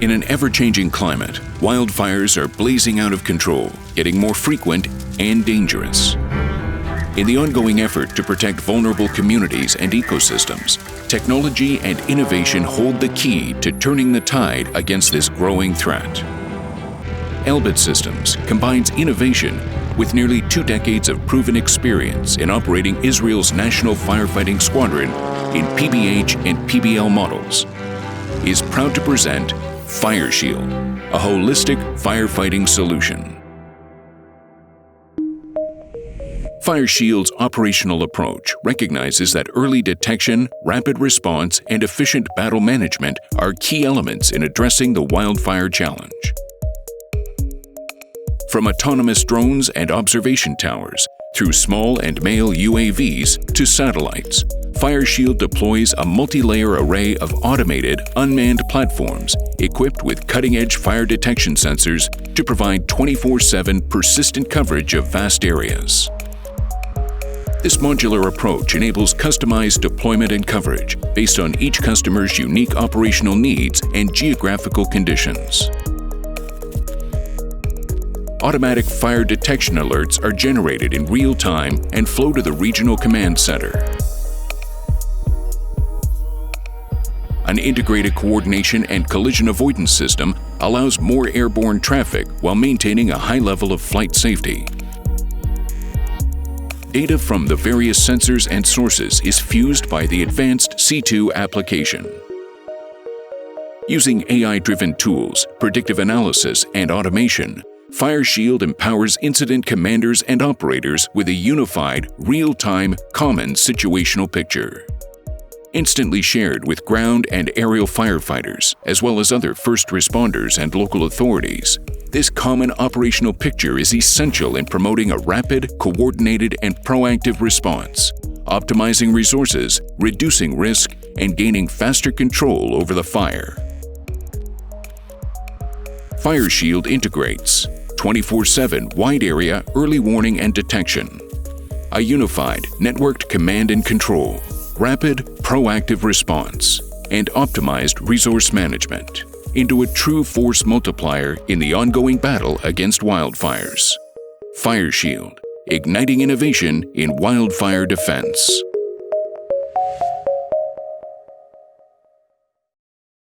In an ever-changing climate, wildfires are blazing out of control, getting more frequent and dangerous. In the ongoing effort to protect vulnerable communities and ecosystems, technology and innovation hold the key to turning the tide against this growing threat. Elbit Systems combines innovation with nearly 2 decades of proven experience in operating Israel's national firefighting squadron in PBH and PBL models, is proud to present FireShield, a holistic firefighting solution. FireShield's operational approach recognizes that early detection, rapid response, and efficient battle management are key elements in addressing the wildfire challenge. From autonomous drones and observation towers, through small and male UAVs to satellites, FireShield deploys a multi-layer array of automated, unmanned platforms equipped with cutting-edge fire detection sensors to provide 24/7 persistent coverage of vast areas. This modular approach enables customized deployment and coverage based on each customer's unique operational needs and geographical conditions. Automatic fire detection alerts are generated in real time and flow to the regional command center. An integrated coordination and collision avoidance system allows more airborne traffic while maintaining a high level of flight safety. Data from the various sensors and sources is fused by the advanced C2 application. Using AI-driven tools, predictive analysis, and automation, FireShield empowers incident commanders and operators with a unified, real-time, common situational picture. Instantly shared with ground and aerial firefighters, as well as other first responders and local authorities, this common operational picture is essential in promoting a rapid, coordinated, and proactive response, optimizing resources, reducing risk, and gaining faster control over the fire. FireShield integrates 24/7 wide-area early warning and detection, a unified, networked command and control, rapid, proactive response, and optimized resource management into a true force multiplier in the ongoing battle against wildfires. FireShield, igniting innovation in wildfire defense.